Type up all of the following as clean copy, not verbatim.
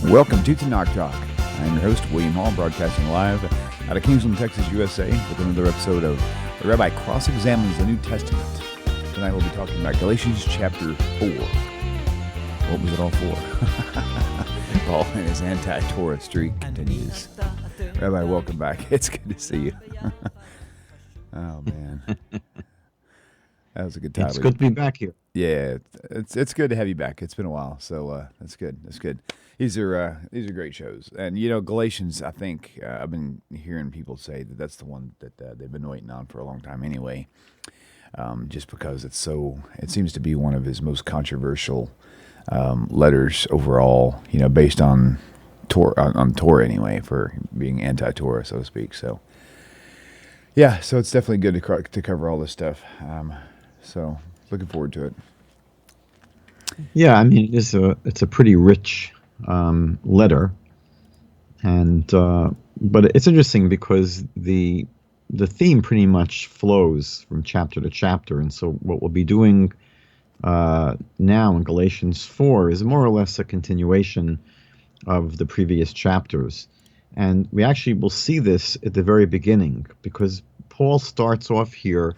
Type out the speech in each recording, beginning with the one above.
Welcome to Tanakh Talk. I am your host, William Hall, broadcasting live out of Kingsland, Texas, USA, with another episode of The Rabbi Cross-Examines the New Testament. Tonight we'll be talking about Galatians chapter 4. What was it all for? Paul and his anti-Torah streak continues. Rabbi, welcome back. It's good to see you. Oh, man. That was a good time. It's good to be back here. Yeah, it's good to have you back. It's been a while, so that's good. That's good. These are great shows, and Galatians. I think I've been hearing people say that that's the one that they've been waiting on for a long time. Anyway, just because it seems to be one of his most controversial letters overall. Based on Torah anyway, for being anti-Torah, so to speak. So yeah, so it's definitely good to cover all this stuff. So looking forward to it. Yeah, I mean, it's a pretty rich letter, and but it's interesting because the theme pretty much flows from chapter to chapter, and so what we'll be doing now in Galatians 4 is more or less a continuation of the previous chapters, and we actually will see this at the very beginning because Paul starts off here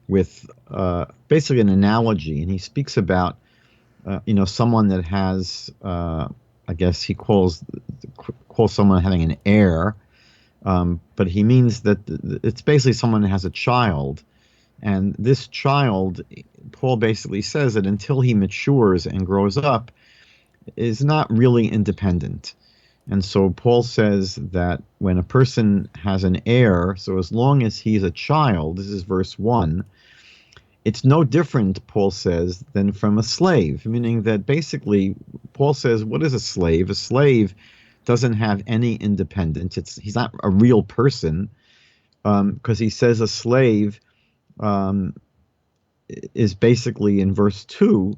with basically an analogy, and he speaks about someone that has I guess he calls someone having an heir, but he means that it's basically someone that has a child, and this child, Paul basically says that until he matures and grows up, is not really independent. And so Paul says that when a person has an heir, so as long as he's a child, this is verse 1, it's no different, Paul says, than from a slave, meaning that basically Paul says, what is a slave? A slave doesn't have any independence. He's not a real person, because he says a slave is basically, in verse 2,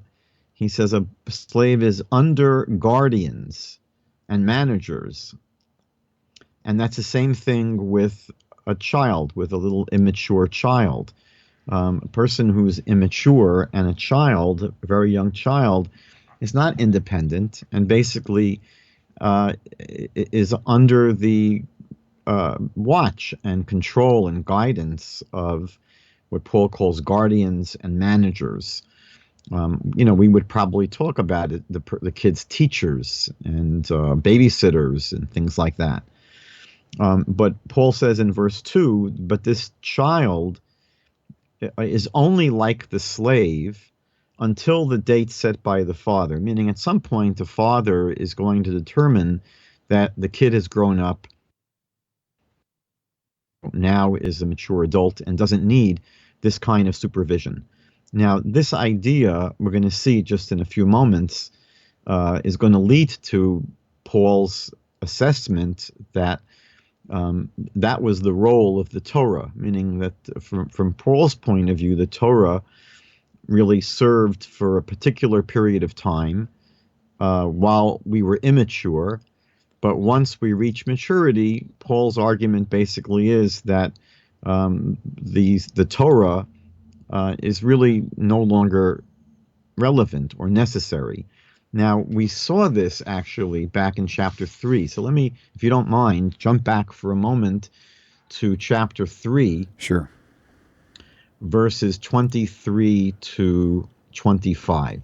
he says a slave is under guardians and managers. And that's the same thing with a child, with a little immature child. A person who's immature and a child, a very young child, is not independent and basically is under the watch and control and guidance of what Paul calls guardians and managers. We would probably talk about it, the kids' teachers and babysitters and things like that. But Paul says in verse 2, but this child is only like the slave until the date set by the father, meaning at some point the father is going to determine that the kid has grown up, now is a mature adult, and doesn't need this kind of supervision. Now, this idea, we're going to see just in a few moments, is going to lead to Paul's assessment that that was the role of the Torah, meaning that from Paul's point of view, the Torah really served for a particular period of time while we were immature. But once we reach maturity, Paul's argument basically is that the Torah is really no longer relevant or necessary. Now, we saw this actually back in chapter 3. So let me, if you don't mind, jump back for a moment to chapter 3. Sure. Verses 23 to 25.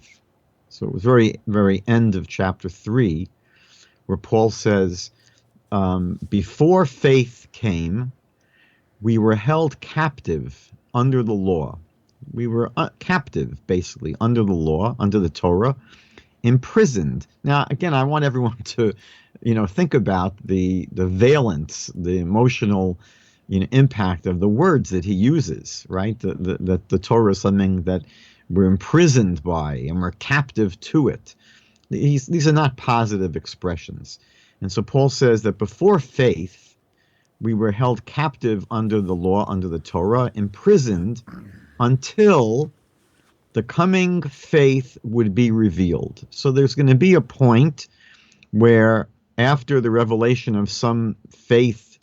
So it was very, very end of chapter 3, where Paul says, before faith came, we were held captive under the law. We were captive, basically, under the law, under the Torah, imprisoned. Now, again, I want everyone to, think about the valence, the emotional, impact of the words that he uses, right? That the Torah is something that we're imprisoned by and we're captive to it. These are not positive expressions. And so Paul says that before faith, we were held captive under the law, under the Torah, imprisoned until the coming faith would be revealed. So there's going to be a point where after the revelation of some faith,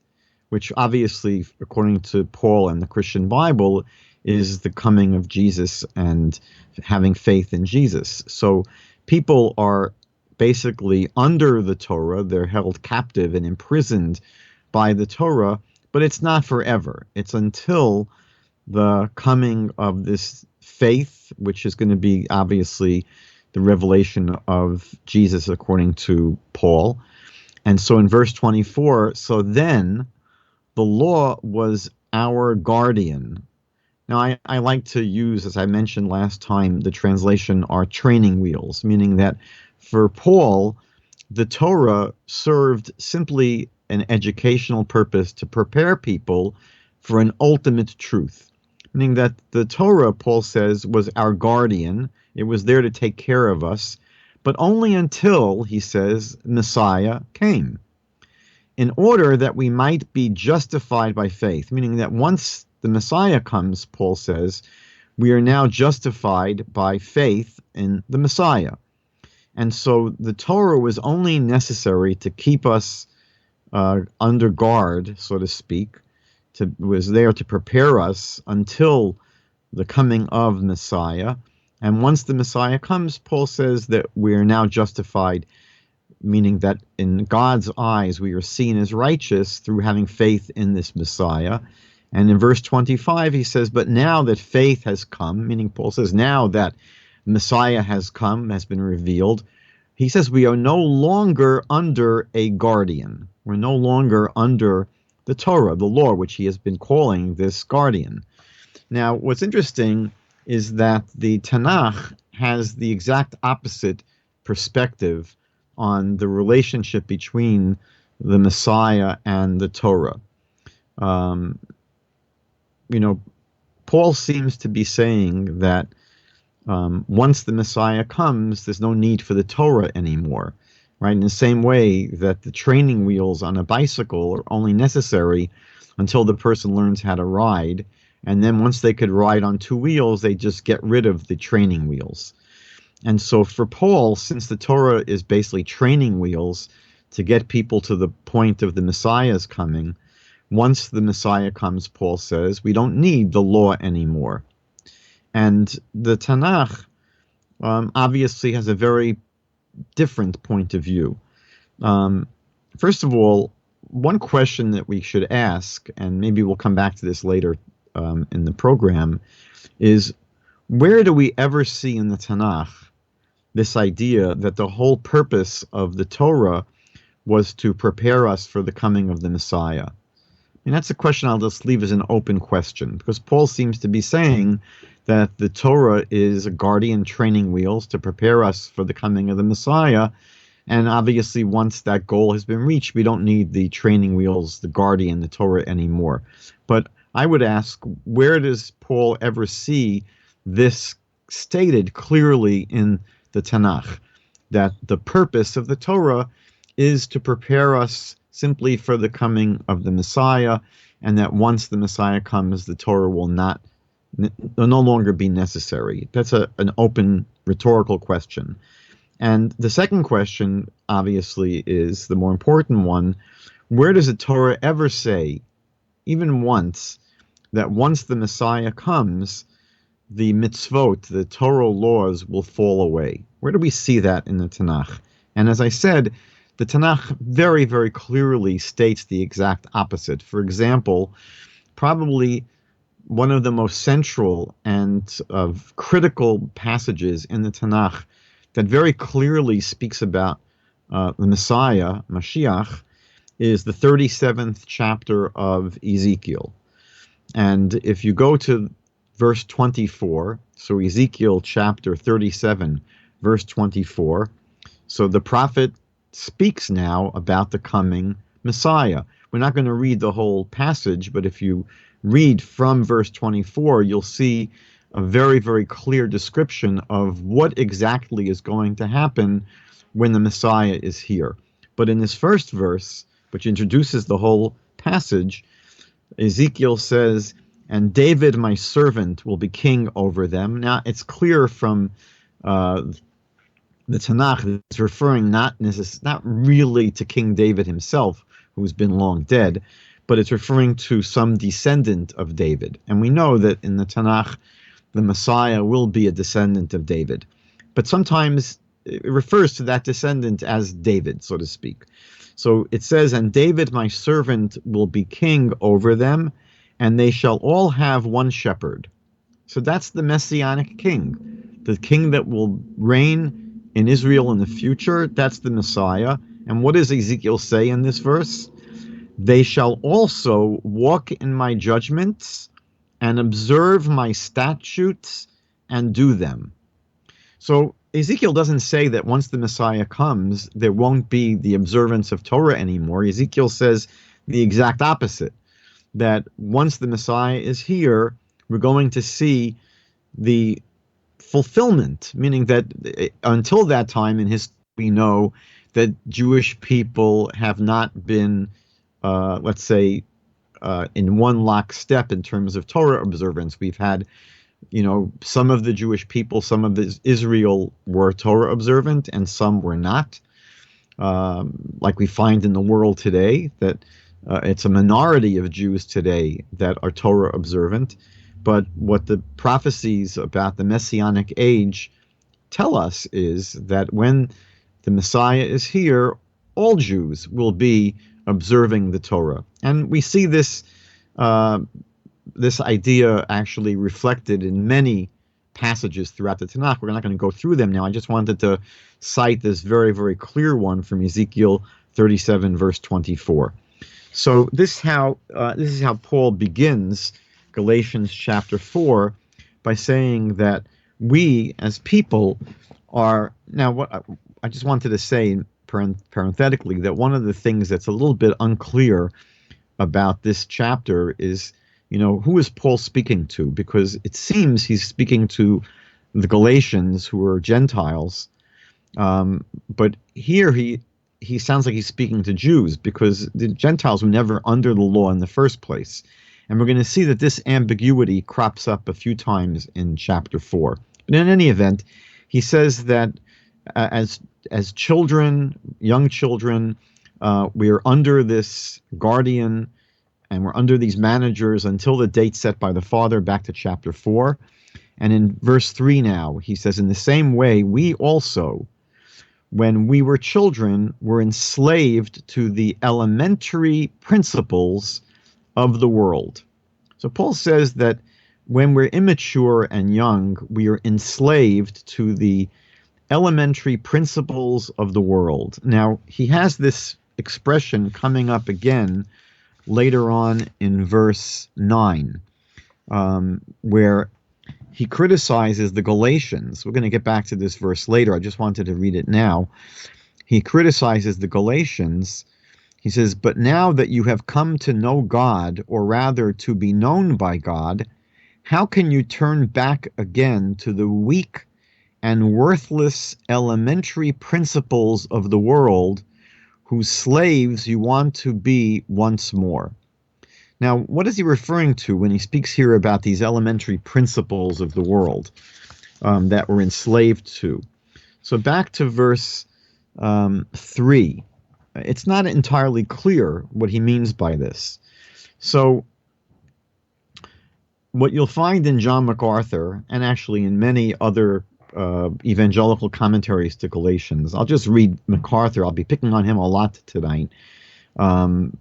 which obviously, according to Paul and the Christian Bible, is the coming of Jesus and having faith in Jesus. So people are basically under the Torah. They're held captive and imprisoned by the Torah, but it's not forever. It's until the coming of this faith, which is going to be obviously the revelation of Jesus according to Paul. And so in verse 24, so then the law was our guardian. Now, I like to use, as I mentioned last time, the translation our training wheels, meaning that for Paul, the Torah served simply an educational purpose to prepare people for an ultimate truth, meaning that the Torah, Paul says, was our guardian. It was there to take care of us, but only until, he says, Messiah came, in order that we might be justified by faith, meaning that once the Messiah comes, Paul says, we are now justified by faith in the Messiah. And so the Torah was only necessary to keep us under guard, so to speak, was there to prepare us until the coming of Messiah. And once the Messiah comes, Paul says that we are now justified, meaning that in God's eyes we are seen as righteous through having faith in this Messiah. And in verse 25 he says, but now that faith has come, meaning Paul says now that Messiah has come, has been revealed, he says we are no longer under a guardian. We're no longer under the Torah, the law, which he has been calling this guardian. Now, what's interesting is that the Tanakh has the exact opposite perspective on the relationship between the Messiah and the Torah. Paul seems to be saying that once the Messiah comes, there's no need for the Torah anymore, right? In the same way that the training wheels on a bicycle are only necessary until the person learns how to ride, and then once they could ride on two wheels, they just get rid of the training wheels. And so for Paul, since the Torah is basically training wheels to get people to the point of the Messiah's coming, once the Messiah comes, Paul says, we don't need the law anymore. And the Tanakh obviously has a very different point of view. First of all, one question that we should ask, and maybe we'll come back to this later in the program, is where do we ever see in the Tanakh this idea that the whole purpose of the Torah was to prepare us for the coming of the Messiah? And that's a question I'll just leave as an open question, because Paul seems to be saying that the Torah is a guardian training wheels to prepare us for the coming of the Messiah. And obviously, once that goal has been reached, we don't need the training wheels, the guardian, the Torah anymore. But I would ask, where does Paul ever see this stated clearly in the Tanakh, that the purpose of the Torah is to prepare us simply for the coming of the Messiah, and that once the Messiah comes, the Torah will no longer be necessary? That's an open rhetorical question. And the second question, obviously, is the more important one. Where does the Torah ever say, even once, that once the Messiah comes, the mitzvot, the Torah laws, will fall away? Where do we see that in the Tanakh? And as I said, the Tanakh very, very clearly states the exact opposite. For example, probably one of the most central and critical passages in the Tanakh that very clearly speaks about the Messiah, Mashiach, is the 37th chapter of Ezekiel. And if you go to verse 24, so Ezekiel chapter 37, verse 24, so the prophet speaks now about the coming Messiah. We're not going to read the whole passage, but if you read from verse 24, you'll see a very, very clear description of what exactly is going to happen when the Messiah is here. But in this first verse, which introduces the whole passage, Ezekiel says, "And David, my servant, will be king over them." Now, it's clear from the Tanakh that it's referring not really to King David himself, who's been long dead, but it's referring to some descendant of David. And we know that in the Tanakh, the Messiah will be a descendant of David. But sometimes it refers to that descendant as David, so to speak. So it says, and David my servant will be king over them, and they shall all have one shepherd. So that's the Messianic king, the king that will reign in Israel in the future. That's the Messiah. And what does Ezekiel say in this verse? They shall also walk in my judgments and observe my statutes and do them. So Ezekiel doesn't say that once the Messiah comes, there won't be the observance of Torah anymore. Ezekiel says the exact opposite, that once the Messiah is here, we're going to see the fulfillment, meaning that until that time in history, we know that Jewish people have not been, let's say, in one lockstep in terms of Torah observance. We've had, some of the Jewish people, some of Israel were Torah observant and some were not. Like we find in the world today, that it's a minority of Jews today that are Torah observant. But what the prophecies about the Messianic age tell us is that when the Messiah is here, all Jews will be observing the Torah. And we see this this idea actually reflected in many passages throughout the Tanakh. We're not going to go through them now. I just wanted to cite this very, very clear one from Ezekiel 37, verse 24. So this is how Paul begins Galatians chapter 4 by saying that we as people are, now what I just wanted to say parenthetically, that one of the things that's a little bit unclear about this chapter is, who is Paul speaking to? Because it seems he's speaking to the Galatians, who are Gentiles, but here he sounds like he's speaking to Jews, because the Gentiles were never under the law in the first place. And we're going to see that this ambiguity crops up a few times in chapter 4. But in any event, he says that as children, young children, we are under this guardian, and we're under these managers until the date set by the Father, back to chapter 4. And in verse 3 now, he says, in the same way, we also, when we were children, were enslaved to the elementary principles of the world. So Paul says that when we're immature and young, we are enslaved to the elementary principles of the world. Now, he has this expression coming up again later on in verse 9, where he criticizes the Galatians. We're going to get back to this verse later. I just wanted to read it now. He criticizes the Galatians. He says, but now that you have come to know God, or rather to be known by God, how can you turn back again to the weak and worthless elementary principles of the world, whose slaves you want to be once more? Now, what is he referring to when he speaks here about these elementary principles of the world that we're enslaved to? So back to verse 3. It's not entirely clear what he means by this. So what you'll find in John MacArthur, and actually in many other evangelical commentaries to Galatians, I'll just read MacArthur. I'll be picking on him a lot tonight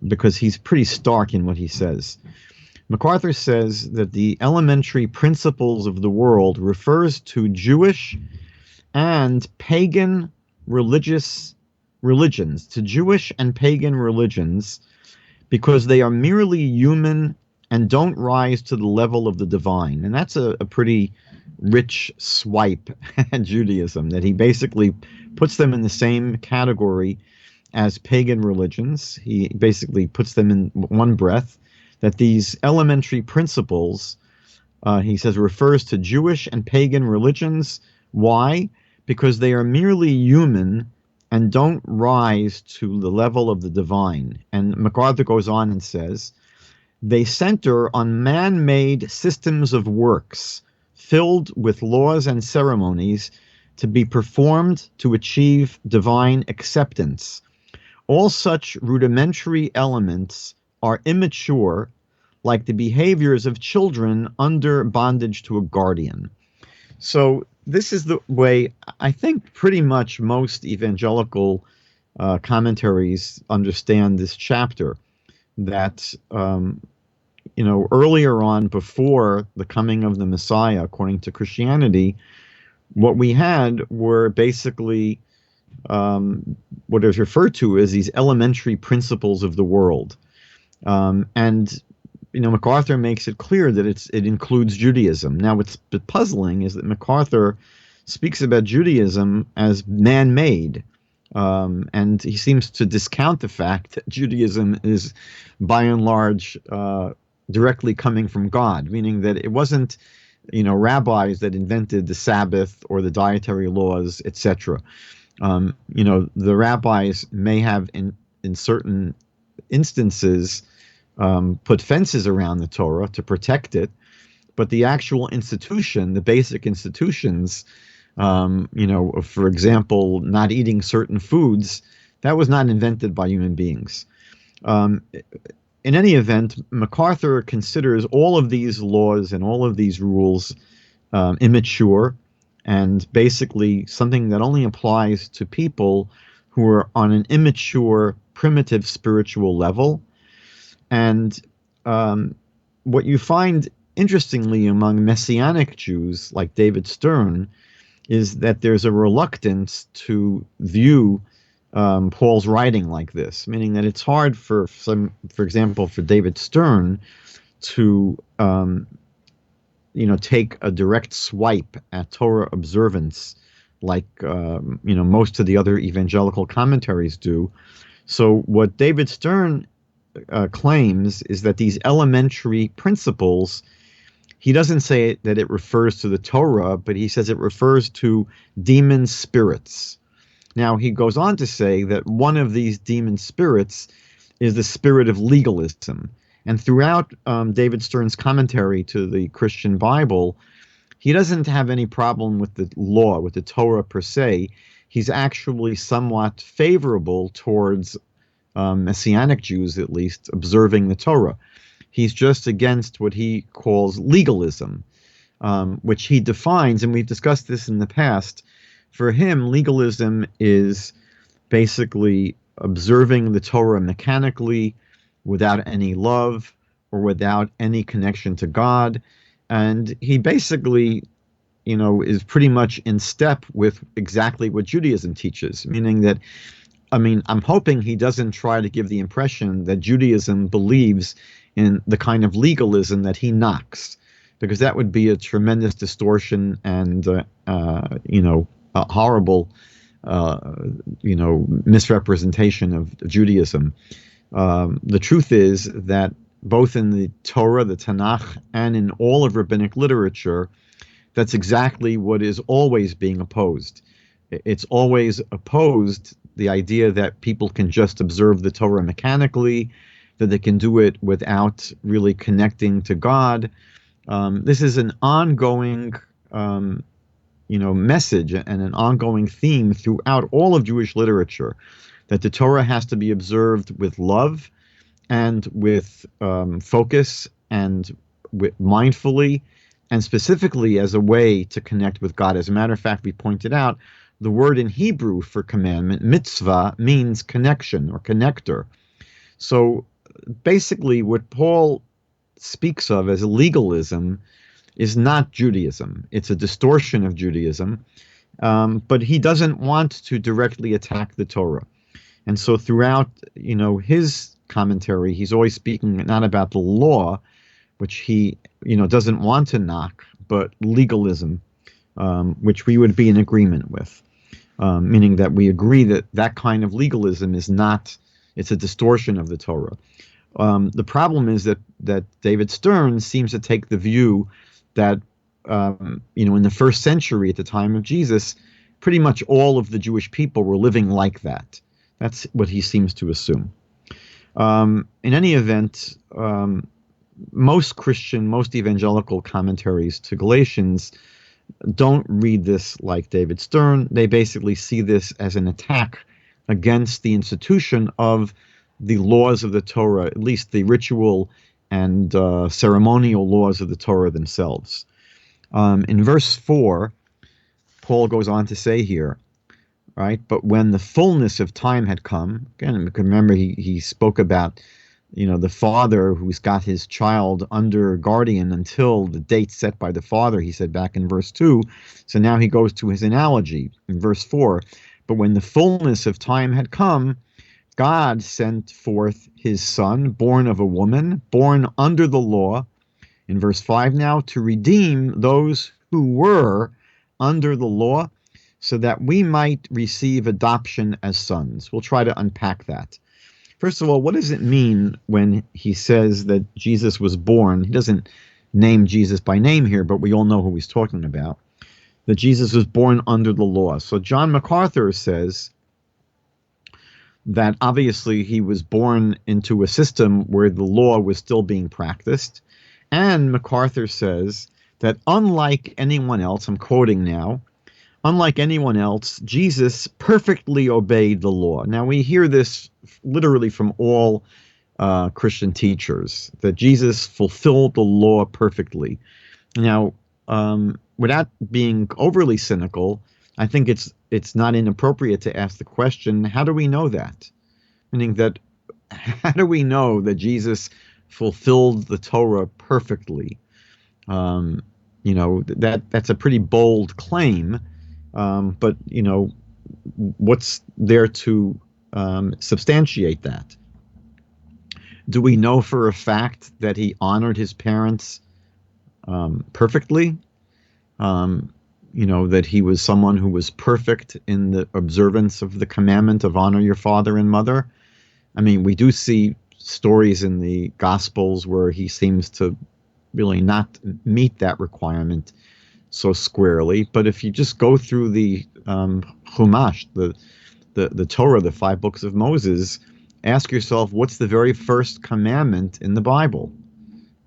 because he's pretty stark in what he says. MacArthur says that the elementary principles of the world refers to Jewish and pagan religions, to Jewish and pagan religions, because they are merely human and don't rise to the level of the divine. And that's a pretty rich swipe at Judaism, that he basically puts them in the same category as pagan religions. He basically puts them in one breath, that these elementary principles, he says, refers to Jewish and pagan religions. Why? Because they are merely human and don't rise to the level of the divine. And MacArthur goes on and says, they center on man-made systems of works filled with laws and ceremonies to be performed to achieve divine acceptance. All such rudimentary elements are immature, like the behaviors of children under bondage to a guardian. So this is the way I think pretty much most evangelical commentaries understand this chapter. That earlier on, before the coming of the Messiah, according to Christianity, what we had were basically what is referred to as these elementary principles of the world. And MacArthur makes it clear that it includes Judaism. Now, what's puzzling is that MacArthur speaks about Judaism as man-made, and he seems to discount the fact that Judaism is, by and large, directly coming from God, meaning that it wasn't, rabbis that invented the Sabbath or the dietary laws, etc. The rabbis may have, in certain instances, put fences around the Torah to protect it, but the actual institution, the basic institutions, for example, not eating certain foods, that was not invented by human beings. In any event, MacArthur considers all of these laws and all of these rules immature and basically something that only applies to people who are on an immature, primitive spiritual level. And what you find, interestingly, among Messianic Jews like David Stern is that there's a reluctance to view Paul's writing like this, meaning that it's hard for example, for David Stern to take a direct swipe at Torah observance like most of the other evangelical commentaries do. So what David Stern claims is that these elementary principles, he doesn't say that it refers to the Torah, but he says it refers to demon spirits. Now, he goes on to say that one of these demon spirits is the spirit of legalism. And throughout David Stern's commentary to the Christian Bible, he doesn't have any problem with the law, with the Torah per se. He's actually somewhat favorable towards Messianic Jews, at least, observing the Torah. He's just against what he calls legalism, which he defines, and we've discussed this in the past. For him, legalism is basically observing the Torah mechanically, without any love or without any connection to God. And he basically, is pretty much in step with exactly what Judaism teaches, meaning that, I'm hoping he doesn't try to give the impression that Judaism believes in the kind of legalism that he knocks, because that would be a tremendous distortion and, a horrible, misrepresentation of Judaism. The truth is that both in the Torah, the Tanakh, and in all of rabbinic literature, that's exactly what is always being opposed. It's always opposed the idea that people can just observe the Torah mechanically, that they can do it without really connecting to God. This is an ongoing message and an ongoing theme throughout all of Jewish literature, that the Torah has to be observed with love and with focus and mindfully, and specifically as a way to connect with God. As a matter of fact, we pointed out the word in Hebrew for commandment, mitzvah, means connection or connector. So basically what Paul speaks of as legalism is not Judaism. It's a distortion of Judaism, but he doesn't want to directly attack the Torah. And so throughout, his commentary, he's always speaking not about the law, which he, doesn't want to knock, but legalism, which we would be in agreement with, meaning that we agree that that kind of legalism is not, it's a distortion of the Torah. The problem is that David Stern seems to take the view that, in the first century at the time of Jesus, pretty much all of the Jewish people were living like that. That's what he seems to assume. In any event, most evangelical commentaries to Galatians don't read this like David Stern. They basically see this as an attack against the institution of the laws of the Torah, at least the ritual and ceremonial laws of the Torah themselves. In verse 4, Paul goes on to say here, right? But when the fullness of time had come, again, remember he spoke about, the father who's got his child under guardian until the date set by the father, he said back in verse 2. So now he goes to his analogy in verse 4. But when the fullness of time had come, God sent forth his son, born of a woman, born under the law, in verse 5 now, to redeem those who were under the law, so that we might receive adoption as sons. We'll try to unpack that. First of all, what does it mean when he says that Jesus was born? He doesn't name Jesus by name here, but we all know who he's talking about. That Jesus was born under the law. So John MacArthur says that obviously he was born into a system where the law was still being practiced. And MacArthur says that unlike anyone else, I'm quoting now, unlike anyone else, Jesus perfectly obeyed the law. Now, we hear this literally from all Christian teachers, that Jesus fulfilled the law perfectly. Now, without being overly cynical, I think it's not inappropriate to ask the question, how do we know that? Meaning that, how do we know that Jesus fulfilled the Torah perfectly? That's a pretty bold claim. But what's there to substantiate that? Do we know for a fact that he honored his parents perfectly? That he was someone who was perfect in the observance of the commandment of honor your father and mother? I mean, we do see stories in the Gospels where he seems to really not meet that requirement so squarely. But if you just go through the Chumash, the Torah, the 5 books of Moses, ask yourself, what's the very first commandment in the Bible?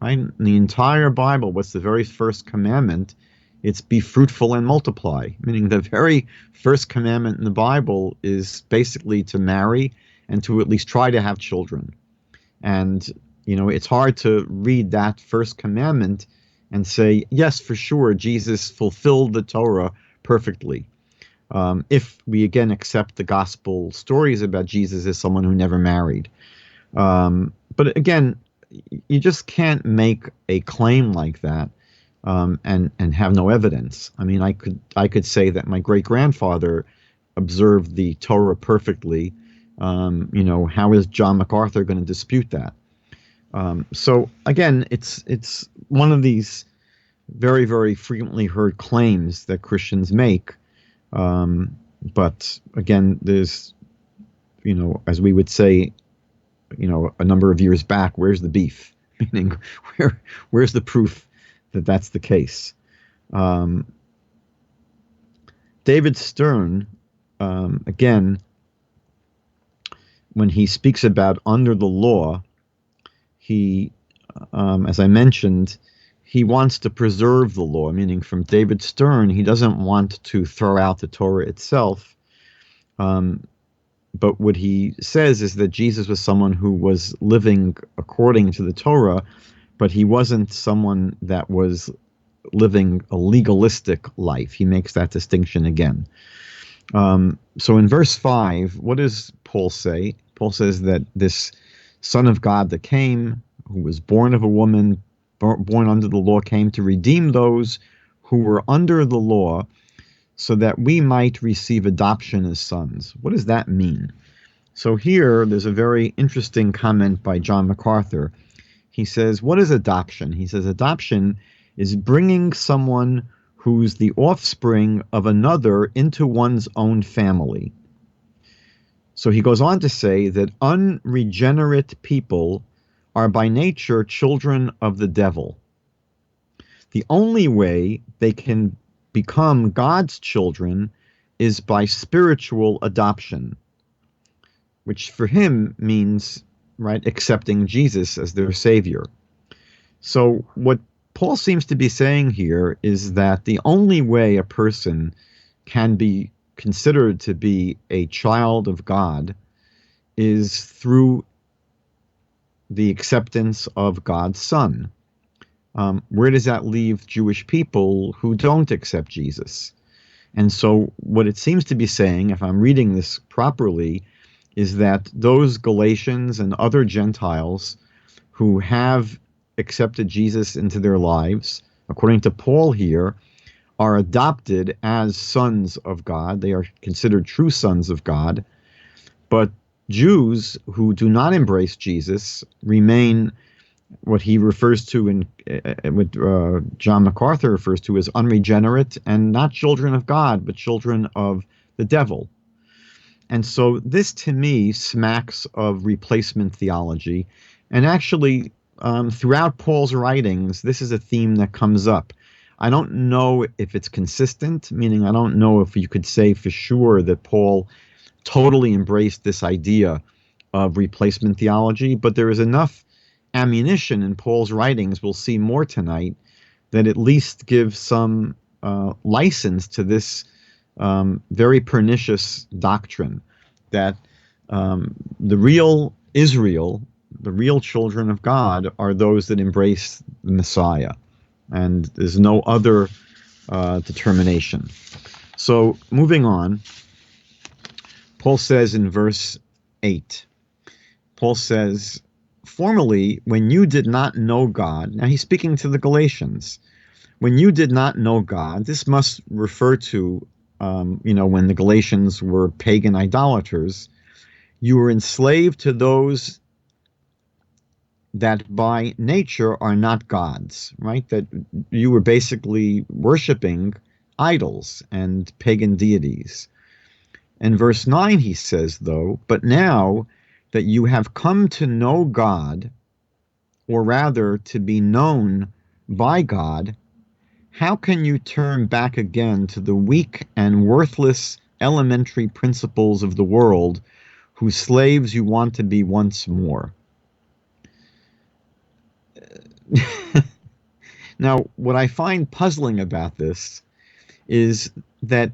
Right? In the entire Bible, what's the very first commandment? It's be fruitful and multiply, meaning the very first commandment in the Bible is basically to marry and to at least try to have children. And, it's hard to read that first commandment and say, yes, for sure, Jesus fulfilled the Torah perfectly. If we again accept the gospel stories about Jesus as someone who never married. But again, you just can't make a claim like that and have no evidence. I mean, I could say that my great-grandfather observed the Torah perfectly. How is John MacArthur going to dispute that? So again, it's one of these very, very frequently heard claims that Christians make. But again, there's, as we would say, a number of years back, where's the beef? Meaning, where's the proof that that's the case? David Stern, again, when he speaks about under the law, he, as I mentioned, he wants to preserve the law, meaning from David Stern, he doesn't want to throw out the Torah itself. But what he says is that Jesus was someone who was living according to the Torah, but he wasn't someone that was living a legalistic life. He makes that distinction again. So in verse 5, what does Paul say? Paul says that this Son of God that came, who was born of a woman, born under the law, came to redeem those who were under the law, so that we might receive adoption as sons. What does that mean? So here, there's a very interesting comment by John MacArthur. He says, what is adoption? He says, adoption is bringing someone who's the offspring of another into one's own family. So he goes on to say that unregenerate people are by nature children of the devil. The only way they can become God's children is by spiritual adoption, which for him means, right, accepting Jesus as their Savior. So what Paul seems to be saying here is that the only way a person can be considered to be a child of God is through the acceptance of God's Son. Where does that leave Jewish people who don't accept Jesus? And so what it seems to be saying, if I'm reading this properly, is that those Galatians and other Gentiles who have accepted Jesus into their lives, according to Paul here, are adopted as sons of God. They are considered true sons of God. But Jews who do not embrace Jesus remain what he refers to in what John MacArthur refers to as unregenerate and not children of God, but children of the devil. And so this, to me, smacks of replacement theology. And actually, throughout Paul's writings, this is a theme that comes up. I don't know if it's consistent, meaning I don't know if you could say for sure that Paul totally embraced this idea of replacement theology, but there is enough ammunition in Paul's writings, we'll see more tonight, that at least gives some license to this very pernicious doctrine that the real Israel, the real children of God, are those that embrace the Messiah, and there's no other determination. So moving on, Paul says in verse 8, Paul says, formerly, when you did not know God, now he's speaking to the Galatians, when you did not know God, this must refer to, when the Galatians were pagan idolaters, you were enslaved to those that by nature are not gods, right? That you were basically worshiping idols and pagan deities. In verse 9, he says, though, but now that you have come to know God, or rather to be known by God, how can you turn back again to the weak and worthless elementary principles of the world, whose slaves you want to be once more? Now, what I find puzzling about this is that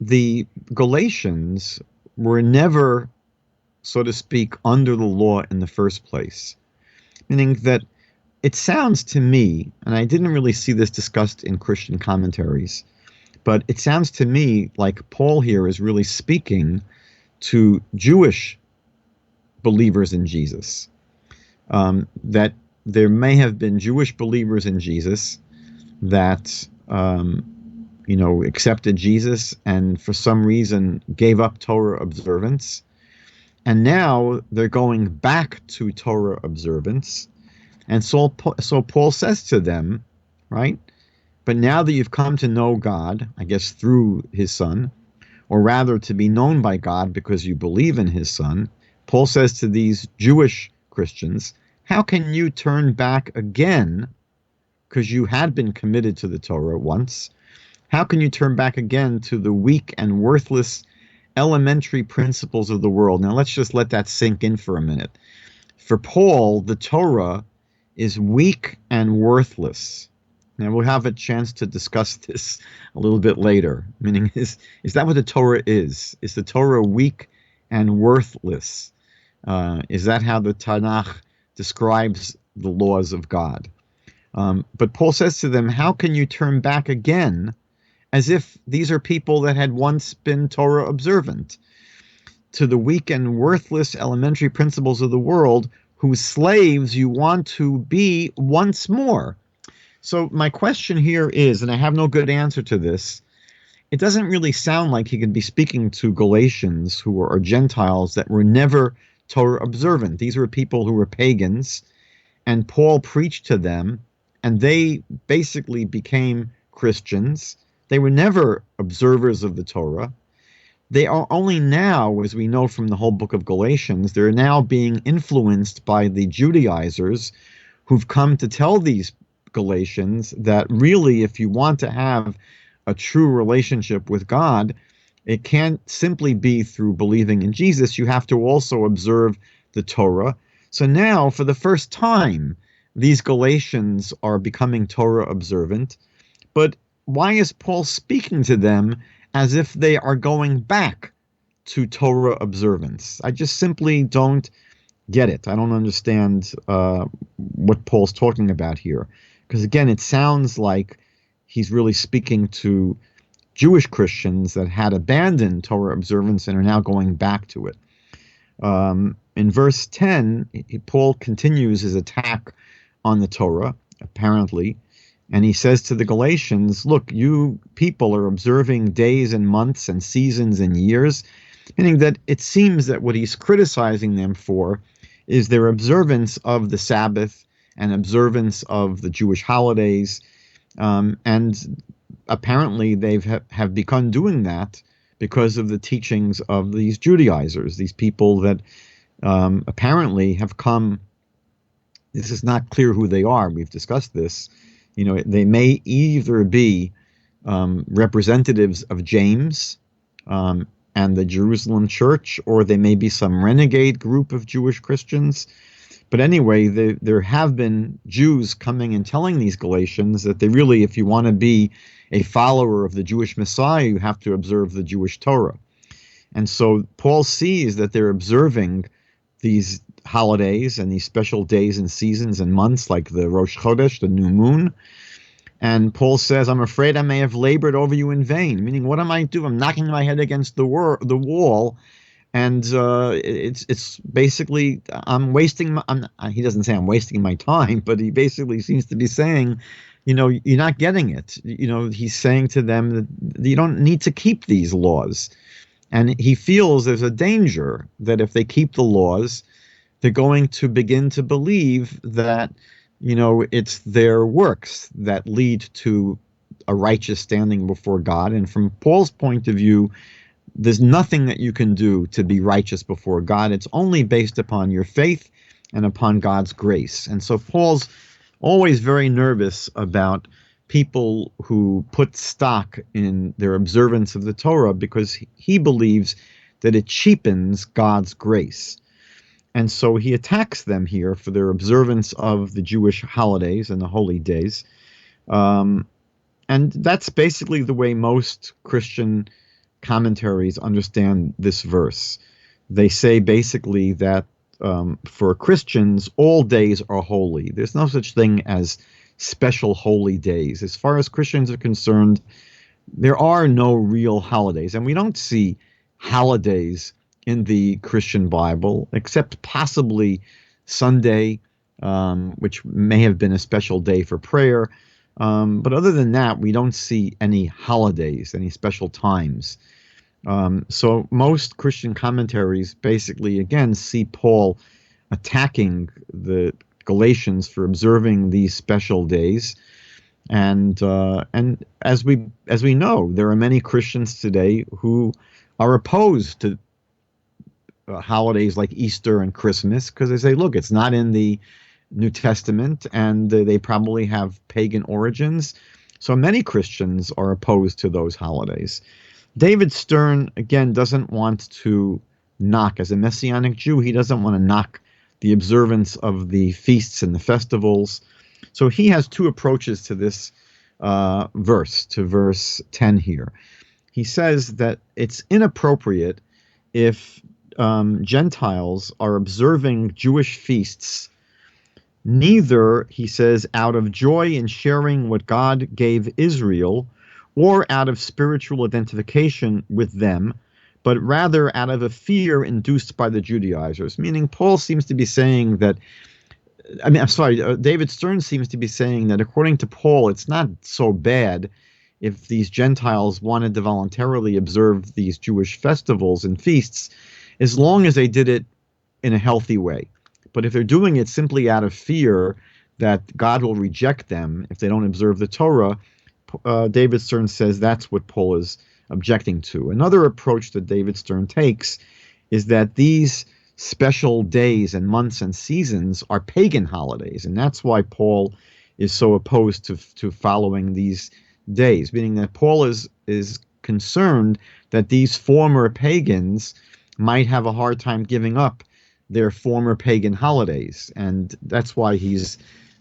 the Galatians were never, so to speak, under the law in the first place. Meaning that it sounds to me, and I didn't really see this discussed in Christian commentaries, but it sounds to me like Paul here is really speaking to Jewish believers in Jesus. That there may have been Jewish believers in Jesus that, accepted Jesus and for some reason gave up Torah observance. And now they're going back to Torah observance. And so Paul says to them, right, but now that you've come to know God, I guess through his Son, or rather to be known by God because you believe in his Son, Paul says to these Jewish Christians, how can you turn back again, because you had been committed to the Torah once, how can you turn back again to the weak and worthless elementary principles of the world? Now let's just let that sink in for a minute. For Paul, the Torah is weak and worthless. Now we'll have a chance to discuss this a little bit later. Meaning, is that what the Torah is? Is the Torah weak and worthless? Is that how the Tanakh describes the laws of God? But Paul says to them, how can you turn back again, as if these are people that had once been Torah observant, to the weak and worthless elementary principles of the world, whose slaves you want to be once more? So my question here is, and I have no good answer to this, it doesn't really sound like he could be speaking to Galatians who are Gentiles that were never Torah observant. These were people who were pagans, and Paul preached to them, and they basically became Christians. They were never observers of the Torah. They are only now, as we know from the whole book of Galatians, they're now being influenced by the Judaizers who've come to tell these Galatians that really, if you want to have a true relationship with God, it can't simply be through believing in Jesus. You have to also observe the Torah. So now, for the first time, these Galatians are becoming Torah observant. But why is Paul speaking to them as if they are going back to Torah observance? I just simply don't get it. I don't understand what Paul's talking about here. Because again, it sounds like he's really speaking to Jewish Christians that had abandoned Torah observance and are now going back to it. In verse 10, Paul continues his attack on the Torah, apparently, and he says to the Galatians, look, you people are observing days and months and seasons and years, meaning that it seems that what he's criticizing them for is their observance of the Sabbath and observance of the Jewish holidays, and apparently they have begun doing that because of the teachings of these Judaizers, these people that apparently have come. This is not clear who they are. We've discussed this. They may either be representatives of James and the Jerusalem church, or they may be some renegade group of Jewish Christians. But anyway, there have been Jews coming and telling these Galatians that they really, if you want to be a follower of the Jewish Messiah, you have to observe the Jewish Torah. And so Paul sees that they're observing these holidays and these special days and seasons and months, like the Rosh Chodesh, the new moon. And Paul says, I'm afraid I may have labored over you in vain, meaning what am I doing? I'm knocking my head against the wall. And it's basically, I'm wasting, he doesn't say I'm wasting my time, but he basically seems to be saying, you're not getting it. He's saying to them that you don't need to keep these laws. And he feels there's a danger that if they keep the laws, they're going to begin to believe that, it's their works that lead to a righteous standing before God. And from Paul's point of view, there's nothing that you can do to be righteous before God. It's only based upon your faith and upon God's grace. And so Paul's always very nervous about people who put stock in their observance of the Torah because he believes that it cheapens God's grace. And so he attacks them here for their observance of the Jewish holidays and the holy days. And that's basically the way most Christian commentaries understand this verse. They say basically that for Christians, all days are holy. There's no such thing as special holy days. As far as Christians are concerned, there are no real holidays. And we don't see holidays in the Christian Bible, except possibly Sunday, which may have been a special day for prayer. But other than that, we don't see any holidays, any special times. So most Christian commentaries basically, again, see Paul attacking the Galatians for observing these special days. And as we know, there are many Christians today who are opposed to holidays like Easter and Christmas because they say, look, it's not in the New Testament, and they probably have pagan origins. So many Christians are opposed to those holidays. David Stern, again, doesn't want to knock, as a Messianic Jew, he doesn't want to knock the observance of the feasts and the festivals. So he has two approaches to this verse, to verse 10 here. He says that it's inappropriate if Gentiles are observing Jewish feasts, neither, he says, out of joy in sharing what God gave Israel or out of spiritual identification with them, but rather out of a fear induced by the Judaizers. Meaning Paul seems to be saying that, David Stern seems to be saying that according to Paul, it's not so bad if these Gentiles wanted to voluntarily observe these Jewish festivals and feasts, as long as they did it in a healthy way. But if they're doing it simply out of fear that God will reject them if they don't observe the Torah, David Stern says that's what Paul is objecting to. Another approach that David Stern takes is that these special days and months and seasons are pagan holidays, and that's why Paul is so opposed to following these days, meaning that Paul is concerned that these former pagans might have a hard time giving up their former pagan holidays, and that's why he's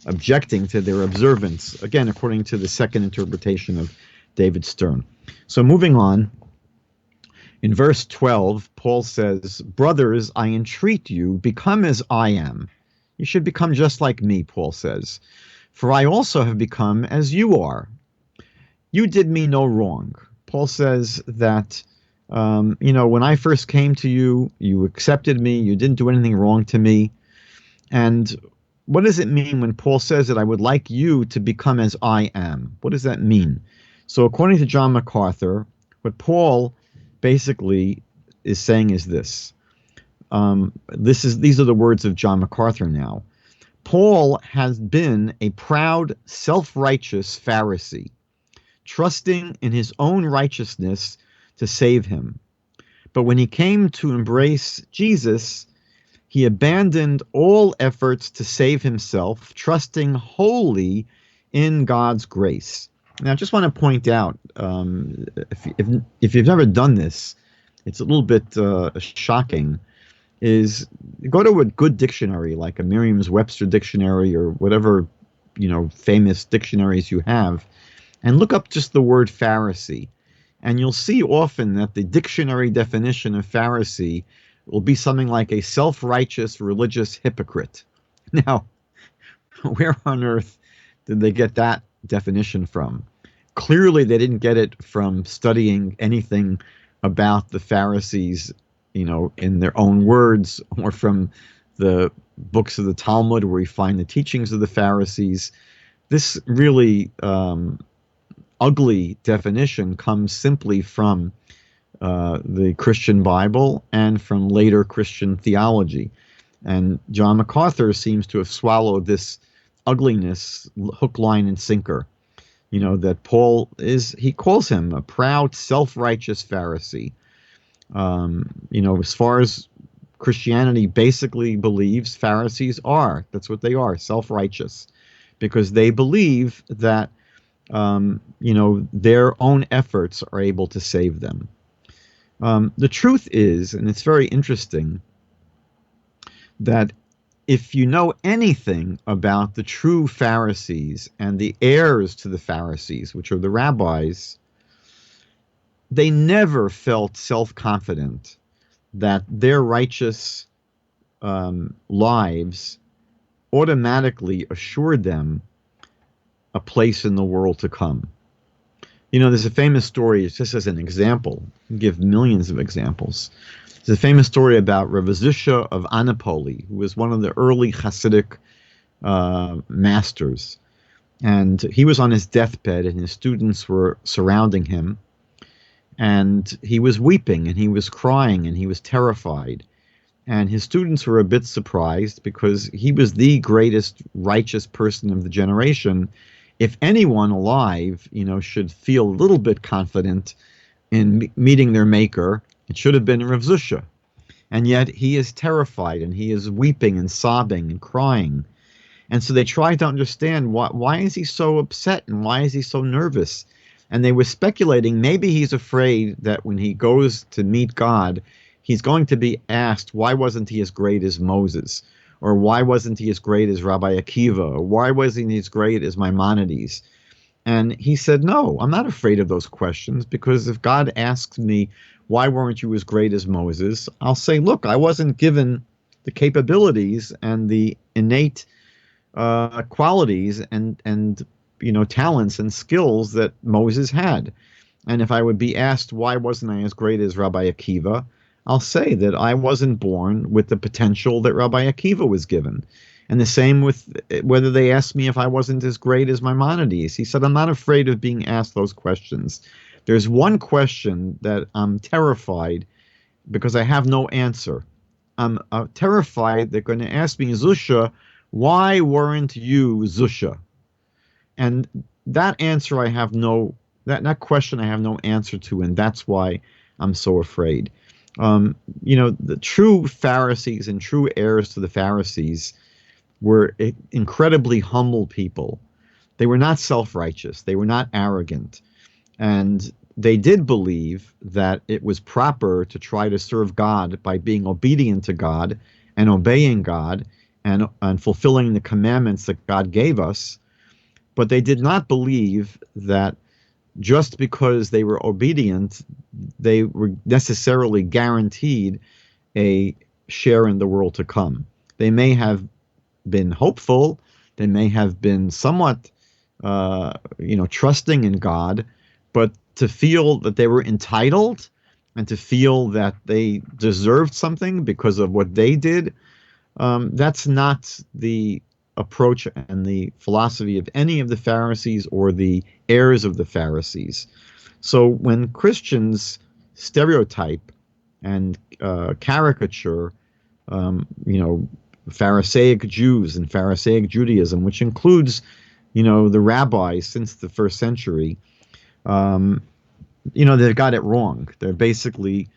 objecting to their observance, again, according to the second interpretation of David Stern. So moving on, in verse 12, Paul says, brothers, I entreat you, become as I am. You should become just like me, Paul says, for I also have become as you are. You did me no wrong, Paul says that, when I first came to you, you accepted me, you didn't do anything wrong to me. And what does it mean when Paul says that I would like you to become as I am? What does that mean? So according to John MacArthur, what Paul basically is saying is this. These are the words of John MacArthur now. Paul has been a proud, self-righteous Pharisee, trusting in his own righteousness to save him. But when he came to embrace Jesus, he abandoned all efforts to save himself, trusting wholly in God's grace. Now, I just want to point out, if you've never done this, it's a little bit shocking, is go to a good dictionary, like a Merriam-Webster dictionary or whatever, famous dictionaries you have, and look up just the word Pharisee. And you'll see often that the dictionary definition of Pharisee will be something like a self-righteous religious hypocrite. Now, where on earth did they get that definition from? Clearly, they didn't get it from studying anything about the Pharisees, in their own words, or from the books of the Talmud where we find the teachings of the Pharisees. This really ugly definition comes simply from the Christian Bible and from later Christian theology. And John MacArthur seems to have swallowed this ugliness hook, line, and sinker. That Paul he calls him a proud, self-righteous Pharisee. As far as Christianity basically believes, Pharisees that's what they are, self-righteous, because they believe that, their own efforts are able to save them. The truth is, and it's very interesting, that if you know anything about the true Pharisees and the heirs to the Pharisees, which are the rabbis, they never felt self-confident that their righteous lives automatically assured them a place in the world to come. There's a famous story, just as an example, I can give millions of examples. There's a famous story about Rabbi Zusha of Annapolis, who was one of the early Hasidic masters. And he was on his deathbed, and his students were surrounding him. And he was weeping, and he was crying, and he was terrified. And his students were a bit surprised because he was the greatest righteous person of the generation. If anyone alive, should feel a little bit confident in meeting their maker, it should have been Rav Zusha. And yet he is terrified, and he is weeping and sobbing and crying. And so they tried to understand why is he so upset and why is he so nervous? And they were speculating maybe he's afraid that when he goes to meet God, he's going to be asked, why wasn't he as great as Moses? Or why wasn't he as great as Rabbi Akiva? Or why wasn't he as great as Maimonides? And he said, no, I'm not afraid of those questions, because if God asks me, why weren't you as great as Moses? I'll say, look, I wasn't given the capabilities and the innate qualities and talents and skills that Moses had. And if I would be asked, why wasn't I as great as Rabbi Akiva? I'll say that I wasn't born with the potential that Rabbi Akiva was given. And the same with whether they asked me if I wasn't as great as Maimonides. He said, I'm not afraid of being asked those questions. There's one question that I'm terrified because I have no answer. I'm terrified they're going to ask me, Zusha, why weren't you Zusha? And that answer that question I have no answer to, and that's why I'm so afraid. The true Pharisees and true heirs to the Pharisees were incredibly humble people. They were not self-righteous. They were not arrogant. And they did believe that it was proper to try to serve God by being obedient to God and obeying God and fulfilling the commandments that God gave us. But they did not believe that just because they were obedient, they were necessarily guaranteed a share in the world to come. They may have been hopeful. They may have been somewhat, trusting in God, but to feel that they were entitled and to feel that they deserved something because of what they did. That's not the approach and the philosophy of any of the Pharisees or the heirs of the Pharisees. So when Christians stereotype and caricature, Pharisaic Jews and Pharisaic Judaism, which includes, the rabbis since the first century, they've got it wrong. They're basically,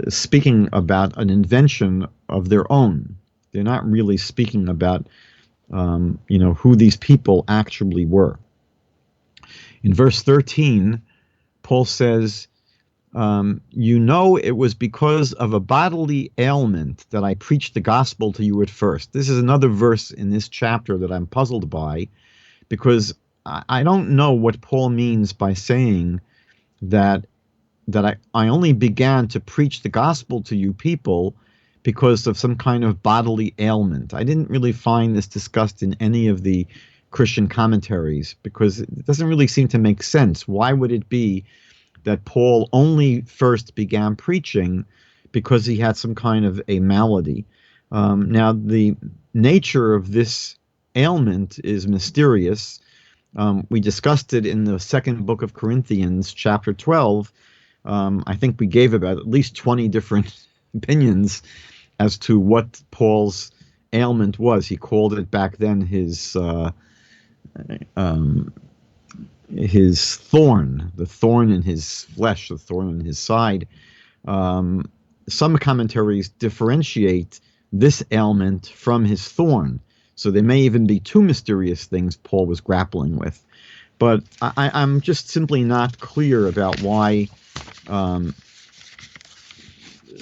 speaking about an invention of their own. They're not really speaking about, who these people actually were. In verse 13, Paul says, it was because of a bodily ailment that I preached the gospel to you at first. This is another verse in this chapter that I'm puzzled by, because I don't know what Paul means by saying that I only began to preach the gospel to you people because of some kind of bodily ailment. I didn't really find this discussed in any of the Christian commentaries, because it doesn't really seem to make sense. Why would it be that Paul only first began preaching because he had some kind of a malady? Now, the nature of this ailment is mysterious. We discussed it in the second book of Corinthians, chapter 12. I think we gave about at least 20 different opinions as to what Paul's ailment was. He called it back then his thorn, the thorn in his flesh, the thorn in his side. Some commentaries differentiate this ailment from his thorn. So there may even be two mysterious things Paul was grappling with. But I'm just simply not clear about why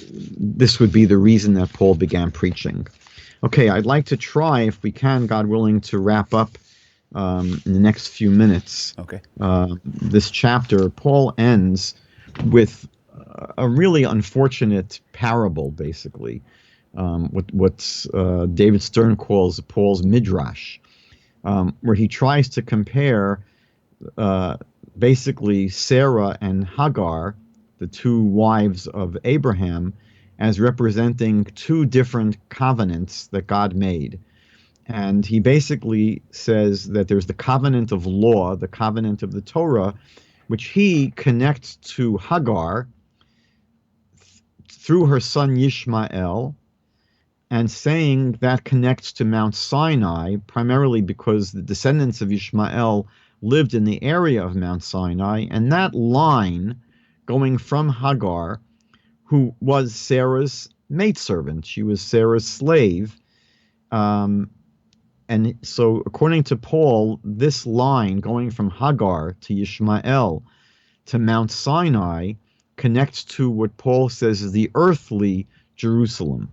this would be the reason that Paul began preaching. Okay, I'd like to try, if we can, God willing, to wrap up in the next few minutes. Okay. This chapter. Paul ends with a really unfortunate parable, basically. What David Stern calls Paul's midrash, where he tries to compare basically Sarah and Hagar, the two wives of Abraham, as representing two different covenants that God made. And he basically says that there's the covenant of law, the covenant of the Torah, which he connects to Hagar through her son Yishmael, and saying that connects to Mount Sinai, primarily because the descendants of Ishmael lived in the area of Mount Sinai, and that line going from Hagar, who was Sarah's maidservant, she was Sarah's slave, and so according to Paul, this line going from Hagar to Ishmael to Mount Sinai connects to what Paul says is the earthly Jerusalem.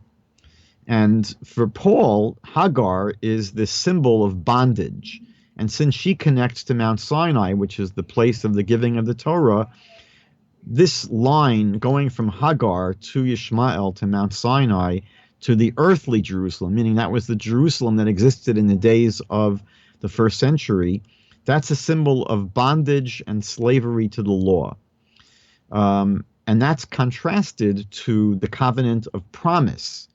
And for Paul, Hagar is the symbol of bondage. And since she connects to Mount Sinai, which is the place of the giving of the Torah, this line going from Hagar to Ishmael to Mount Sinai to the earthly Jerusalem, meaning that was the Jerusalem that existed in the days of the first century, that's a symbol of bondage and slavery to the law. And that's contrasted to the covenant of promise,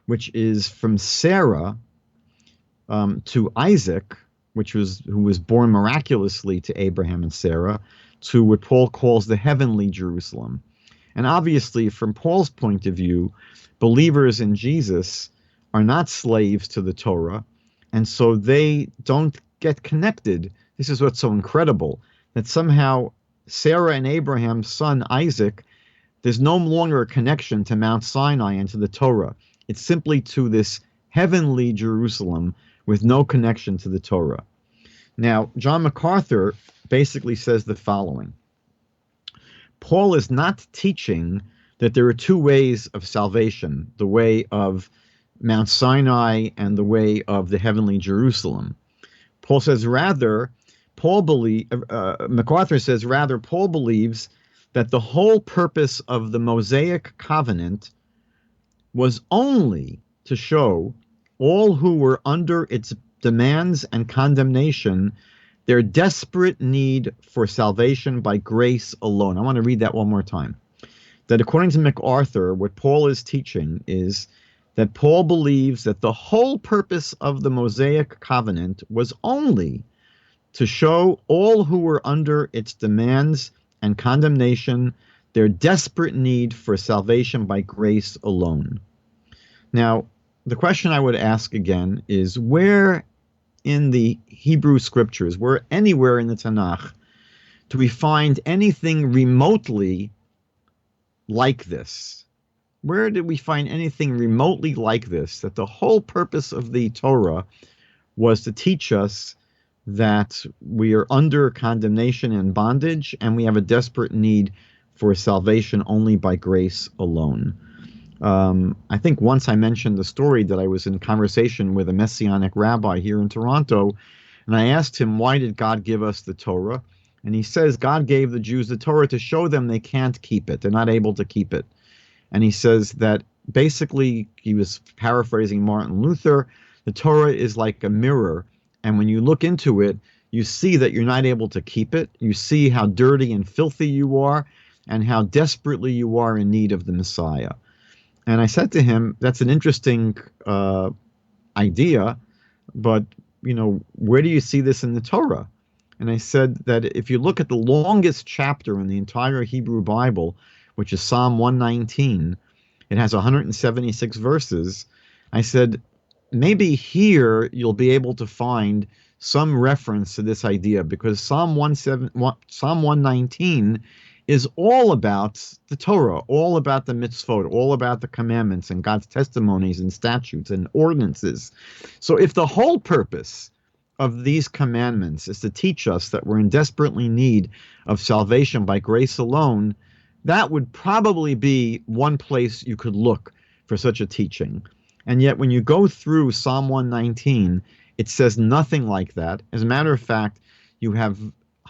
which is from Sarah to Isaac, who was born miraculously to Abraham and Sarah, to what Paul calls the heavenly Jerusalem. And obviously, from Paul's point of view, believers in Jesus are not slaves to the Torah, and so they don't get connected. This is what's so incredible, that somehow Sarah and Abraham's son Isaac, there's no longer a connection to Mount Sinai and to the Torah. It's simply to this heavenly Jerusalem with no connection to the Torah. Now, John MacArthur basically says the following. Paul is not teaching that there are two ways of salvation, the way of Mount Sinai and the way of the heavenly Jerusalem. Paul says rather, MacArthur says rather, Paul believes that the whole purpose of the Mosaic covenant was only to show all who were under its demands and condemnation their desperate need for salvation by grace alone. I want to read that one more time. That according to MacArthur, what Paul is teaching is that Paul believes that the whole purpose of the Mosaic covenant was only to show all who were under its demands and condemnation their desperate need for salvation by grace alone. Now, the question I would ask again is, where in the Hebrew scriptures, where anywhere in the Tanakh, do we find anything remotely like this? Where did we find anything remotely like this, that the whole purpose of the Torah was to teach us that we are under condemnation and bondage, and we have a desperate need for salvation only by grace alone? I think once I mentioned the story that I was in conversation with a Messianic rabbi here in Toronto, and I asked him, why did God give us the Torah? And he says God gave the Jews the Torah to show them they can't keep it. They're not able to keep it. And he says that basically, he was paraphrasing Martin Luther, the Torah is like a mirror, and when you look into it, you see that you're not able to keep it. You see how dirty and filthy you are, and how desperately you are in need of the Messiah. And I said to him, that's an interesting idea, but, where do you see this in the Torah? And I said that if you look at the longest chapter in the entire Hebrew Bible, which is Psalm 119, it has 176 verses. I said, maybe here you'll be able to find some reference to this idea, because Psalm 119 is all about the Torah, all about the mitzvot, all about the commandments and God's testimonies and statutes and ordinances. So if the whole purpose of these commandments is to teach us that we're in desperately need of salvation by grace alone, that would probably be one place you could look for such a teaching. And yet when you go through Psalm 119, it says nothing like that. As a matter of fact, you have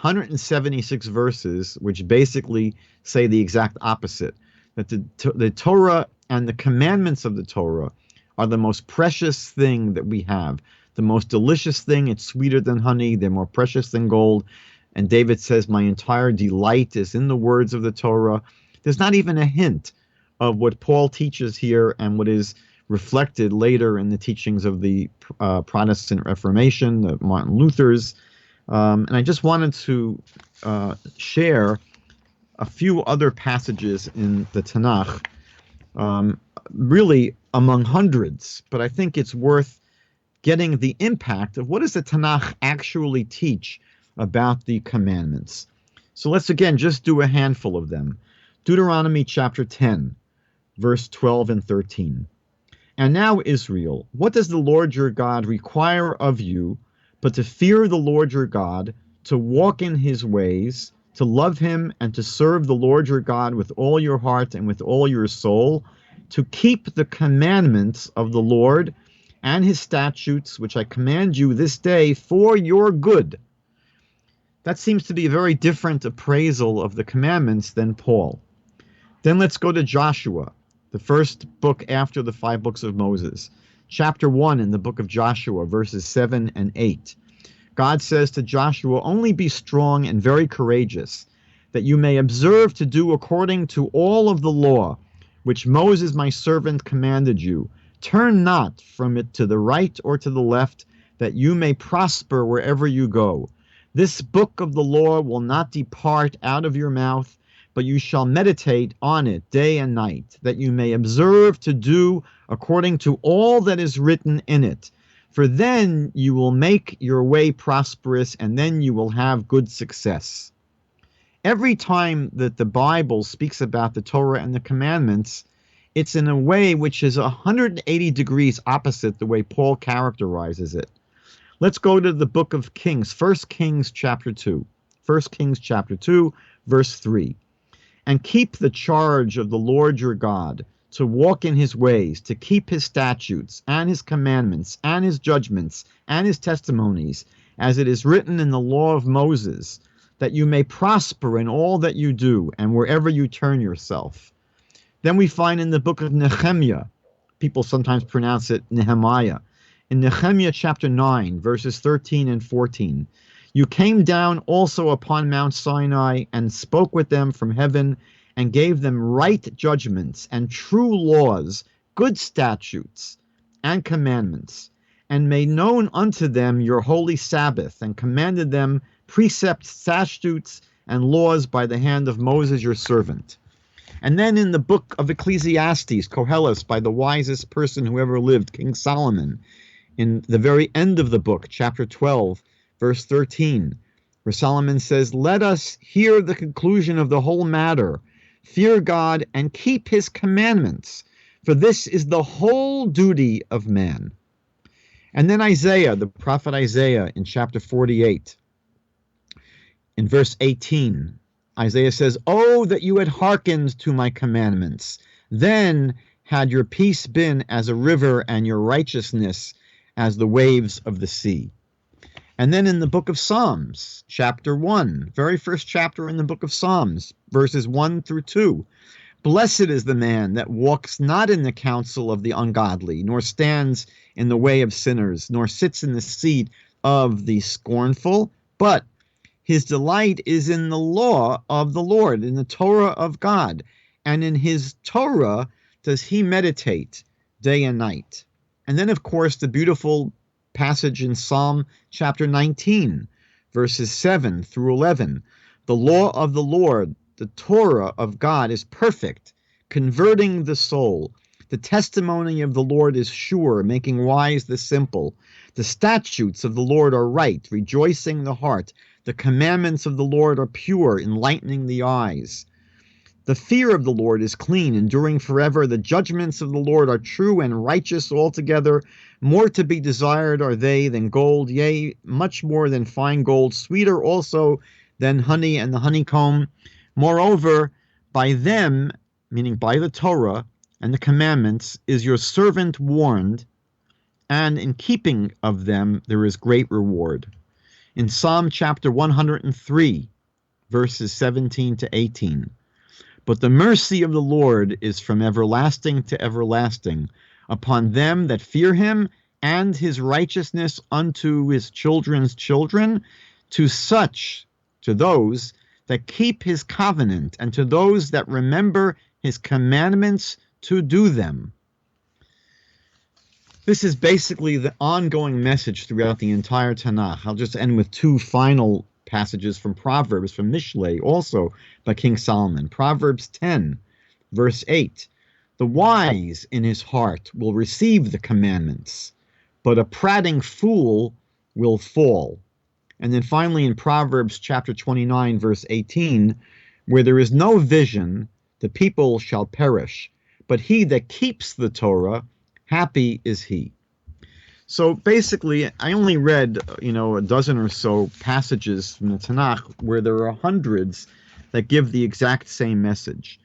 176 verses which basically say the exact opposite, that the Torah and the commandments of the Torah are the most precious thing that we have, the most delicious thing. It's sweeter than honey, they're more precious than gold. And David says, my entire delight is in the words of the Torah. There's not even a hint of what Paul teaches here and what is reflected later in the teachings of the Protestant Reformation, the Martin Luther's. And I just wanted to share a few other passages in the Tanakh, really among hundreds, but I think it's worth getting the impact of what does the Tanakh actually teach about the commandments. So let's again just do a handful of them. Deuteronomy chapter 10, verse 12 and 13. And now, Israel, what does the Lord your God require of you but to fear the Lord your God, to walk in his ways, to love him, and to serve the Lord your God with all your heart and with all your soul, to keep the commandments of the Lord and his statutes, which I command you this day for your good. That seems to be a very different appraisal of the commandments than Paul. Then let's go to Joshua, the first book after the 5 books of Moses. Chapter 1 in the book of Joshua, verses 7 and 8. God says to Joshua, only be strong and very courageous, that you may observe to do according to all of the law, which Moses my servant commanded you. Turn not from it to the right or to the left, that you may prosper wherever you go. This book of the law will not depart out of your mouth, but you shall meditate on it day and night, that you may observe to do according to all that is written in it. For then you will make your way prosperous, and then you will have good success. Every time that the Bible speaks about the Torah and the commandments, it's in a way which is 180 degrees opposite the way Paul characterizes it. Let's go to the book of Kings, 1 Kings chapter 2. 1 Kings chapter 2, verse 3. And keep the charge of the Lord your God, to walk in his ways, to keep his statutes and his commandments and his judgments and his testimonies, as it is written in the law of Moses, that you may prosper in all that you do and wherever you turn yourself. Then we find in the book of Nehemiah, people sometimes pronounce it Nehemiah, in Nehemiah chapter 9, verses 13 and 14, You came down also upon Mount Sinai and spoke with them from heaven and gave them right judgments and true laws, good statutes and commandments, and made known unto them your holy Sabbath, and commanded them precepts, statutes, and laws by the hand of Moses your servant. And then in the book of Ecclesiastes, Koheles, by the wisest person who ever lived, King Solomon, in the very end of the book, chapter 12, verse 13, where Solomon says, let us hear the conclusion of the whole matter, fear God and keep his commandments, for this is the whole duty of man. And then Isaiah, the prophet Isaiah, in chapter 48, in verse 18, Isaiah says, oh, that you had hearkened to my commandments, then had your peace been as a river and your righteousness as the waves of the sea. And then in the book of Psalms, chapter 1, very first chapter in the book of Psalms, verses 1 through 2, blessed is the man that walks not in the counsel of the ungodly, nor stands in the way of sinners, nor sits in the seat of the scornful, but his delight is in the law of the Lord, in the Torah of God, and in his Torah does he meditate day and night. And then, of course, the beautiful passage in Psalm chapter 19, verses 7 through 11. The law of the Lord, the Torah of God, is perfect, converting the soul. The testimony of the Lord is sure, making wise the simple. The statutes of the Lord are right, rejoicing the heart. The commandments of the Lord are pure, enlightening the eyes. The fear of the Lord is clean, enduring forever. The judgments of the Lord are true and righteous altogether. More to be desired are they than gold, yea, much more than fine gold, sweeter also than honey and the honeycomb. Moreover, by them, meaning by the Torah and the commandments, is your servant warned, and in keeping of them there is great reward. In Psalm chapter 103, verses 17 to 18, but the mercy of the Lord is from everlasting to everlasting upon them that fear him, and his righteousness unto his children's children, to those that keep his covenant, and to those that remember his commandments to do them. This is basically the ongoing message throughout the entire Tanakh. I'll just end with two final passages from Proverbs, from Mishlei, also by King Solomon. Proverbs 10, verse 8. The wise in his heart will receive the commandments, but a prating fool will fall. And then finally in Proverbs chapter 29, verse 18, where there is no vision, the people shall perish, but he that keeps the Torah, happy is he. So basically, I only read, a dozen or so passages from the Tanakh where there are hundreds that give the exact same message,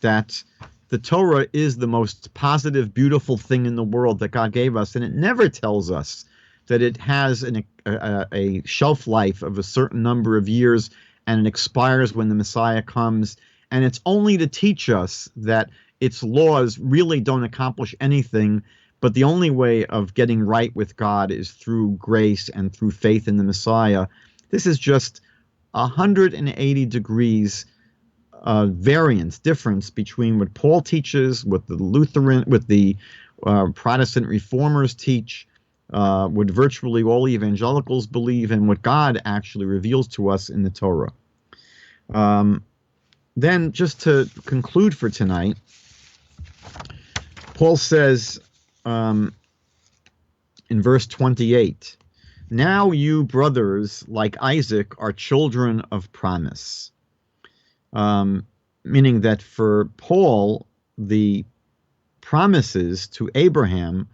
that the Torah is the most positive, beautiful thing in the world that God gave us, and it never tells us that it has a shelf life of a certain number of years and it expires when the Messiah comes, and it's only to teach us that its laws really don't accomplish anything, but the only way of getting right with God is through grace and through faith in the Messiah. This is just 180 degrees difference between what Paul teaches, what the Protestant reformers teach, what virtually all evangelicals believe, and what God actually reveals to us in the Torah. Then, just to conclude for tonight, Paul says in verse 28, now you brothers, like Isaac, are children of promise. Meaning that for Paul, the promises to Abraham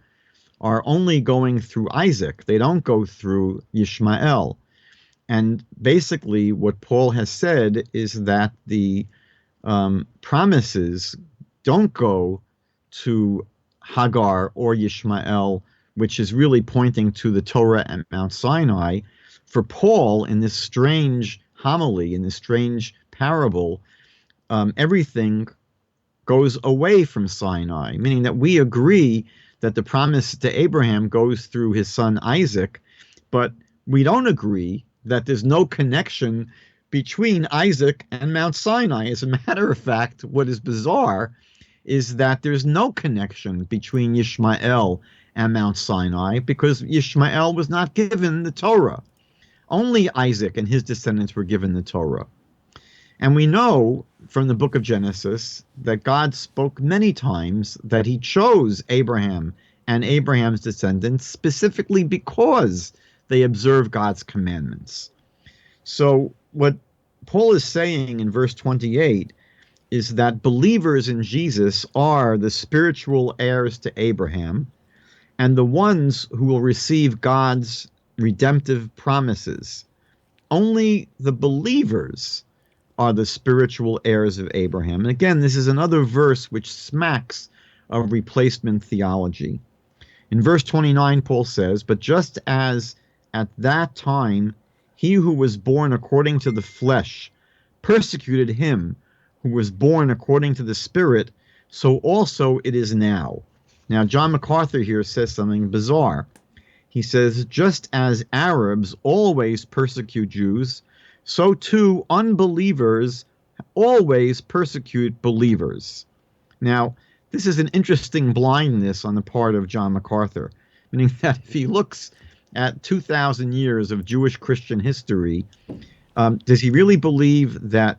are only going through Isaac. They don't go through Ishmael. And basically what Paul has said is that the promises don't go to Hagar or Ishmael, which is really pointing to the Torah at Mount Sinai. For Paul, in this strange homily, in this strange parable, everything goes away from Sinai, meaning that we agree that the promise to Abraham goes through his son Isaac, but we don't agree that there's no connection between Isaac and Mount Sinai. As a matter of fact, what is bizarre is that there's no connection between Ishmael and Mount Sinai, because Ishmael was not given the Torah. Only Isaac and his descendants were given the Torah. And we know from the book of Genesis that God spoke many times that he chose Abraham and Abraham's descendants specifically because they observe God's commandments. So what Paul is saying in verse 28 is that believers in Jesus are the spiritual heirs to Abraham and the ones who will receive God's redemptive promises. Only the believers are the spiritual heirs of Abraham. And again, this is another verse which smacks of replacement theology. In verse 29, Paul says, "But just as at that time he who was born according to the flesh persecuted him who was born according to the Spirit, so also it is now." Now, John MacArthur here says something bizarre. He says, just as Arabs always persecute Jews, so too unbelievers always persecute believers. Now, this is an interesting blindness on the part of John MacArthur, meaning that if he looks at 2,000 years of Jewish Christian history, does he really believe that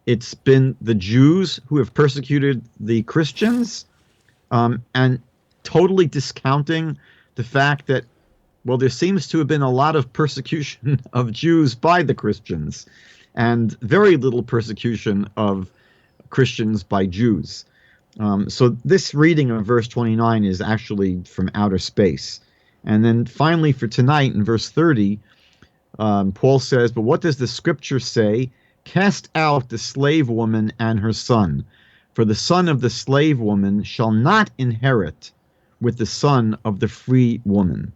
it's been the Jews who have persecuted the Christians, and totally discounting the fact that, well, there seems to have been a lot of persecution of Jews by the Christians and very little persecution of Christians by Jews. So this reading of verse 29 is actually from outer space. And then finally for tonight in verse 30, Paul says, "But what does the scripture say? Cast out the slave woman and her son, for the son of the slave woman shall not inherit with the son of the free woman."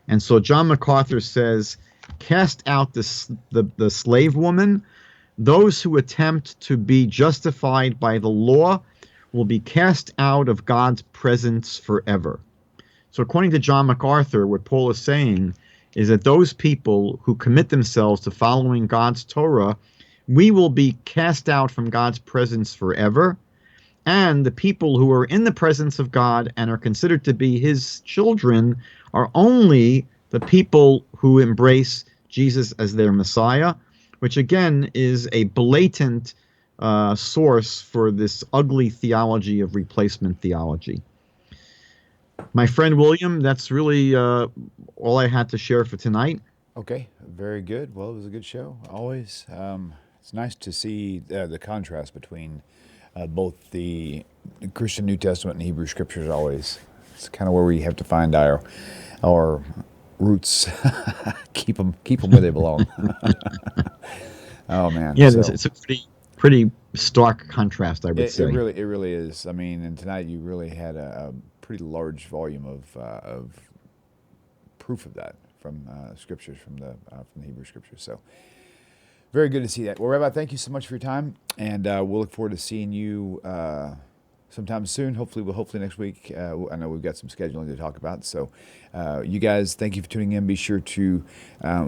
And so John MacArthur says, cast out the slave woman. Those who attempt to be justified by the law will be cast out of God's presence forever. So according to John MacArthur, what Paul is saying is that those people who commit themselves to following God's Torah, we will be cast out from God's presence forever. And the people who are in the presence of God and are considered to be his children are only the people who embrace Jesus as their Messiah, which again is a blatant source for this ugly theology of replacement theology. My friend William, that's really all I had to share for tonight. Okay, very good. Well, it was a good show, always. It's nice to see the contrast between both the Christian New Testament and Hebrew Scriptures always. It's kind of where we have to find our roots, keep them where they belong. Oh man! Yeah, so, it's a pretty stark contrast, I would say. It really is. I mean, and tonight you really had a pretty large volume of proof of that from scriptures from the Hebrew Scriptures. So very good to see that. Well, Rabbi, thank you so much for your time, and we'll look forward to seeing you sometime soon. Hopefully next week. I know we've got some scheduling to talk about. So you guys, thank you for tuning in. Be sure to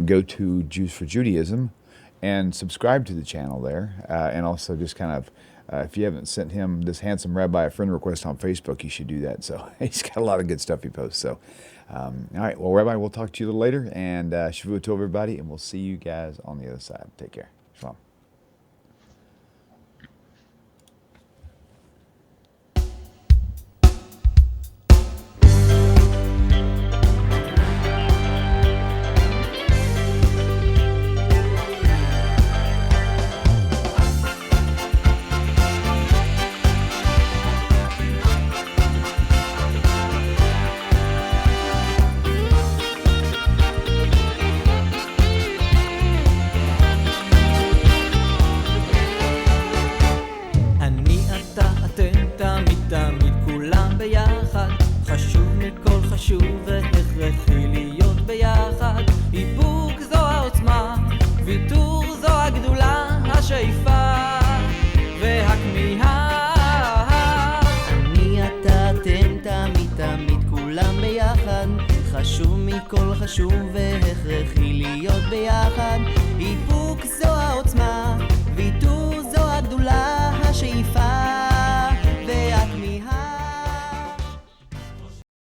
go to Jews for Judaism and subscribe to the channel there. And also just kind of, if you haven't sent him, this handsome rabbi, a friend request on Facebook, you should do that. So he's got a lot of good stuff he posts. So, all right. Well, Rabbi, we'll talk to you a little later. And Shavua Tov, everybody. And we'll see you guys on the other side. Take care. Shalom. חשוב מכל חשוב והכרחי להיות ביחד השאיפה